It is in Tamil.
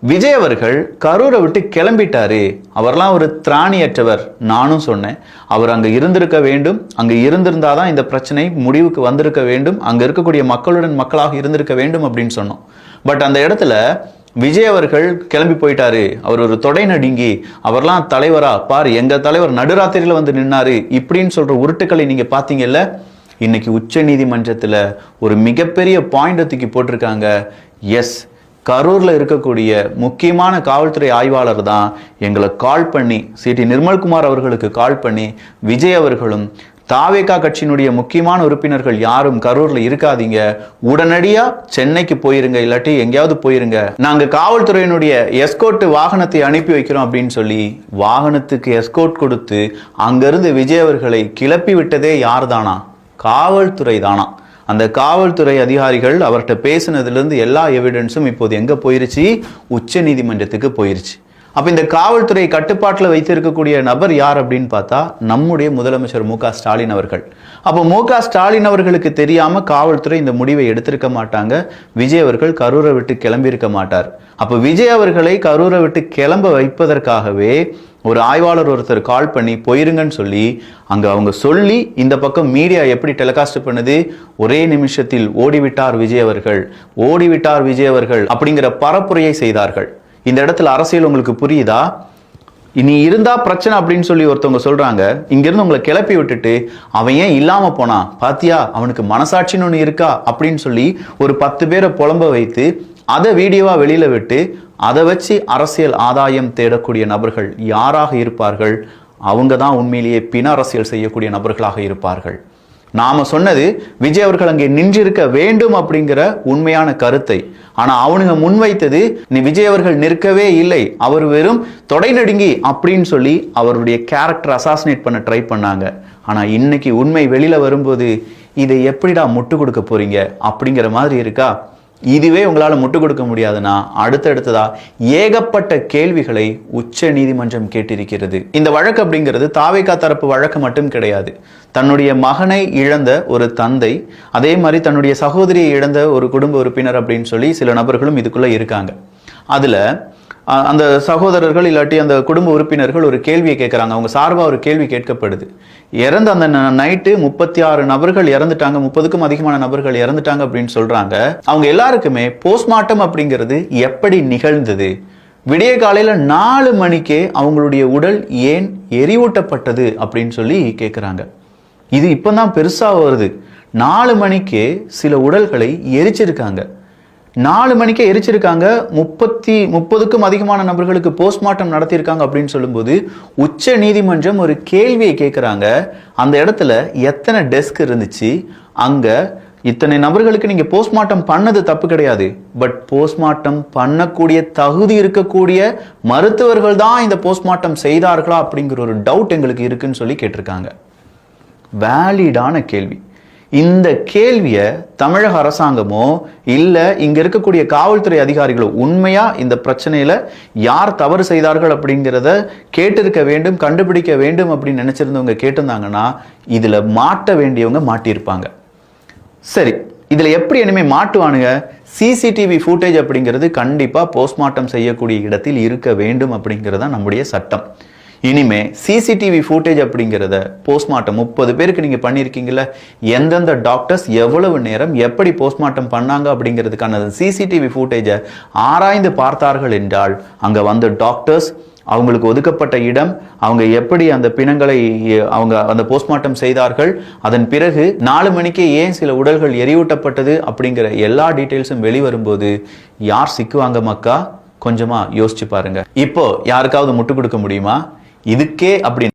விஜய் அவர்கள் கரூரை விட்டு கிளம்பிட்டாரு. அவர்லாம் ஒரு திராணியற்றவர். நானும் சொன்னேன், அவர் அங்க இருந்திருக்க வேண்டும், அங்க இருந்திருந்தாதான் இந்த பிரச்சனை முடிவுக்கு வந்திருக்க வேண்டும், அங்க இருக்கக்கூடிய மக்களுடன் மக்களாக இருந்திருக்க வேண்டும் அப்படின்னு சொன்னோம். பட் அந்த இடத்துல விஜய் அவர்கள் கிளம்பி போயிட்டாரு, அவர் ஒரு தொடை நடுங்கி, அவர்லாம் தலைவரா பாரு, எங்க தலைவர் நடுராத்திரியில வந்து நின்னாரு இப்படின்னு சொல்ற உருட்டுக்களை நீங்க பாத்தீங்கல்ல. இன்னைக்கு உச்ச நீதிமன்றத்துல ஒரு மிகப்பெரிய பாயிண்ட் தூக்கி போட்டிருக்காங்க. எஸ், கரூர்ல இருக்கக்கூடிய முக்கியமான காவல்துறை ஆய்வாளர் தான் எங்களை கால் பண்ணி, சிடி நிர்மல்குமார் அவர்களுக்கு கால் பண்ணி, விஜய் அவர்களும் தாவேகா கட்சியினுடைய முக்கியமான உறுப்பினர்கள் யாரும் கரூர்ல இருக்காதீங்க, உடனடியா சென்னைக்கு போயிருங்க, இல்லாட்டி எங்கேயாவது போயிருங்க, நாங்க காவல்துறையினுடைய எஸ்கோர்ட் வாகனத்தை அனுப்பி வைக்கிறோம் அப்படின்னு சொல்லி வாகனத்துக்கு எஸ்கோர்ட் கொடுத்து அங்கிருந்து விஜய் அவர்களை கிளப்பி விட்டதே யார் தானா? காவல்துறை தானா. அந்த காவல்துறை அதிகாரிகள் அவர்கிட்ட பேசினதுல இருந்து எல்லா எவிடன்ஸும் இப்போது எங்க போயிருச்சு? உச்ச நீதிமன்றத்துக்கு போயிருச்சு. அப்ப இந்த காவல்துறை கட்டுப்பாட்டில் வைத்திருக்கக்கூடிய நபர் யார் அப்படின்னு பார்த்தா நம்முடைய முதலமைச்சர் மு க ஸ்டாலின் அவர்கள். அப்போ மு க ஸ்டாலின் அவர்களுக்கு தெரியாம காவல்துறை இந்த முடிவை எடுத்திருக்க மாட்டாங்க. விஜய் அவர்கள் கரூரை விட்டு கிளம்பி இருக்க மாட்டார். அப்ப விஜய் அவர்களை கரூரை விட்டு கிளம்ப வைப்பதற்காகவே ஒரு ஆய்வாளர் ஒருத்தர் கால் பண்ணி போயிருங்கன்னு சொல்லி அங்க அவங்க சொல்லி, இந்த பக்கம் மீடியா எப்படி டெலிகாஸ்ட் பண்ணுது? ஒரே நிமிஷத்தில் ஓடிவிட்டார் விஜய் அவர்கள், ஓடிவிட்டார் விஜய் அவர்கள் அப்படிங்கிற பரப்புரையை செய்தார்கள். இந்த இடத்துல அரசியல் உங்களுக்கு புரியுதா? இனி இருந்தா பிரச்சனை அப்படின்னு சொல்லி ஒருத்தவங்க சொல்றாங்க. இங்கிருந்து உங்களை கிளப்பி விட்டுட்டு அவன் ஏன் இல்லாம போனா பாத்தியா, அவனுக்கு மனசாட்சின்னு ஒண்ணு இருக்கா அப்படின்னு சொல்லி ஒரு 10 பேரை புலம்ப வைத்து அதை வீடியோவா வெளியில விட்டு அதை வச்சு அரசியல் ஆதாயம் தேடக்கூடிய நபர்கள் யாராக இருப்பார்கள்? அவங்க தான் உண்மையிலேயே பின அரசியல் செய்யக்கூடிய நபர்களாக இருப்பார்கள். நாம சொன்னது விஜய் அவர்கள் அங்கே நின்றிருக்க வேண்டும் அப்படிங்கிற உண்மையான கருத்தை. ஆனா அவனுங்க முன்வைத்தது நீ விஜய் அவர்கள் நிற்கவே இல்லை, அவர் வெறும் தொடை நடுங்கி அப்படின்னு சொல்லி அவருடைய கேரக்டர் அசாசினேட் பண்ண ட்ரை பண்ணாங்க. ஆனா இன்னைக்கு உண்மை வெளியில வரும்போது இதை எப்படிடா முட்டு கொடுக்க போறீங்க அப்படிங்கிற மாதிரி இருக்கா? இதுவே உங்களால முட்டு கொடுக்க முடியாதுன்னா அடுத்தடுத்ததா ஏகப்பட்ட கேள்விகளை உச்ச நீதிமன்றம் கேட்டிருக்கிறது. இந்த வழக்கு அப்படிங்கிறது தாவேகா தரப்பு வழக்கு மட்டும் கிடையாது. தன்னுடைய மகனை இழந்த ஒரு தந்தை, அதே மாதிரி தன்னுடைய சகோதரியை இழந்த ஒரு குடும்ப உறுப்பினர் அப்படின்னு சொல்லி சில நபர்களும் இதுக்குள்ள இருக்காங்க. அதுல அந்த சகோதரர்கள் இல்லாட்டி அந்த குடும்ப உறுப்பினர்கள் ஒரு கேள்வியை கேட்கறாங்க. அவங்க சார்பா ஒரு கேள்வி கேட்கப்படுது. இறந்த அந்த நைட்டு 36 நபர்கள் இறந்துட்டாங்க, 30க்கும் அதிகமான நபர்கள் இறந்துட்டாங்க அப்படின்னு சொல்றாங்க. அவங்க எல்லாருக்குமே போஸ்ட்மார்ட்டம் அப்படிங்கிறது எப்படி நிகழ்ந்தது? விடிய காலையில 4 மணிக்கே அவங்களுடைய உடல் ஏன் எரிவூட்டப்பட்டது அப்படின்னு சொல்லி கேட்கிறாங்க. இது இப்பதான் பெருசா வருது. 4 மணிக்கே சில உடல்களை எரிச்சிருக்காங்க. 4 மணிக்கே எரிச்சிருக்காங்க. 30க்கும் அதிகமான நபர்களுக்கு போஸ்ட்மார்ட்டம் நடத்தியிருக்காங்க அப்படின்னு சொல்லும்போது உச்ச நீதிமன்றம் ஒரு கேள்வியை கேட்கிறாங்க. அந்த இடத்துல எத்தனை டெஸ்க் இருந்துச்சு? அங்க இத்தனை நபர்களுக்கு நீங்க போஸ்ட்மார்ட்டம் பண்ணது தப்பு கிடையாது, பட் போஸ்ட்மார்ட்டம் பண்ணக்கூடிய தகுதி இருக்கக்கூடிய மருத்துவர்கள் தான் இந்த போஸ்ட்மார்ட்டம் செய்தார்களா அப்படிங்கிற ஒரு டவுட் எங்களுக்கு இருக்குன்னு சொல்லி கேட்டிருக்காங்க. வேலிடான கேள்வி. இந்த கேள்வியை தமிழக அரசாங்கமோ இல்ல இங்க இருக்கக்கூடிய காவல்துறை அதிகாரிகளோ உண்மையா இந்த பிரச்சனையில யார் தவறு செய்தார்கள் அப்படிங்கிறத கேட்டிருக்க வேண்டும், கண்டுபிடிக்க வேண்டும் அப்படின்னு நினைச்சிருந்தவங்க கேட்டிருந்தாங்கன்னா இதுல மாட்ட வேண்டியவங்க மாட்டியிருப்பாங்க. சரி, இதுல எப்படி இனிமே மாட்டுவானுங்க? சிசிடிவி ஃபுட்டேஜ் அப்படிங்கிறது கண்டிப்பா போஸ்ட்மார்ட்டம் செய்யக்கூடிய இடத்தில் இருக்க வேண்டும் அப்படிங்கிறதா நம்முடைய சட்டம். இனிமே சிசிடிவி ஃபுட்டேஜ் அப்படிங்கிறத போஸ்ட்மார்ட்டம் 30 பேருக்கு நீங்க பண்ணிருக்கீங்கல்ல, எந்தெந்த டாக்டர்ஸ் எவ்வளவு நேரம் எப்படி போஸ்ட்மார்ட்டம் பண்ணாங்க அப்படிங்கிறதுக்கான சிசிடிவி ஃபுட்டேஜை ஆராய்ந்து பார்த்தார்கள் என்றால் அங்க வந்த டாக்டர்ஸ், அவங்களுக்கு ஒதுக்கப்பட்ட இடம், அவங்க எப்படி அந்த பிணங்களை அவங்க அந்த போஸ்ட்மார்ட்டம் செய்தார்கள், அதன் பிறகு 4 மணிக்கே ஏன் சில உடல்கள் எரியூட்டப்பட்டது அப்படிங்கிற எல்லா டீட்டெயில்ஸும் வெளிவரும்போது யார் சிக்குவாங்க மக்கா? கொஞ்சமா யோசிச்சு பாருங்க. இப்போ யாருக்காவது முட்டு கொடுக்க முடியுமா? இதுக்கே அப்படி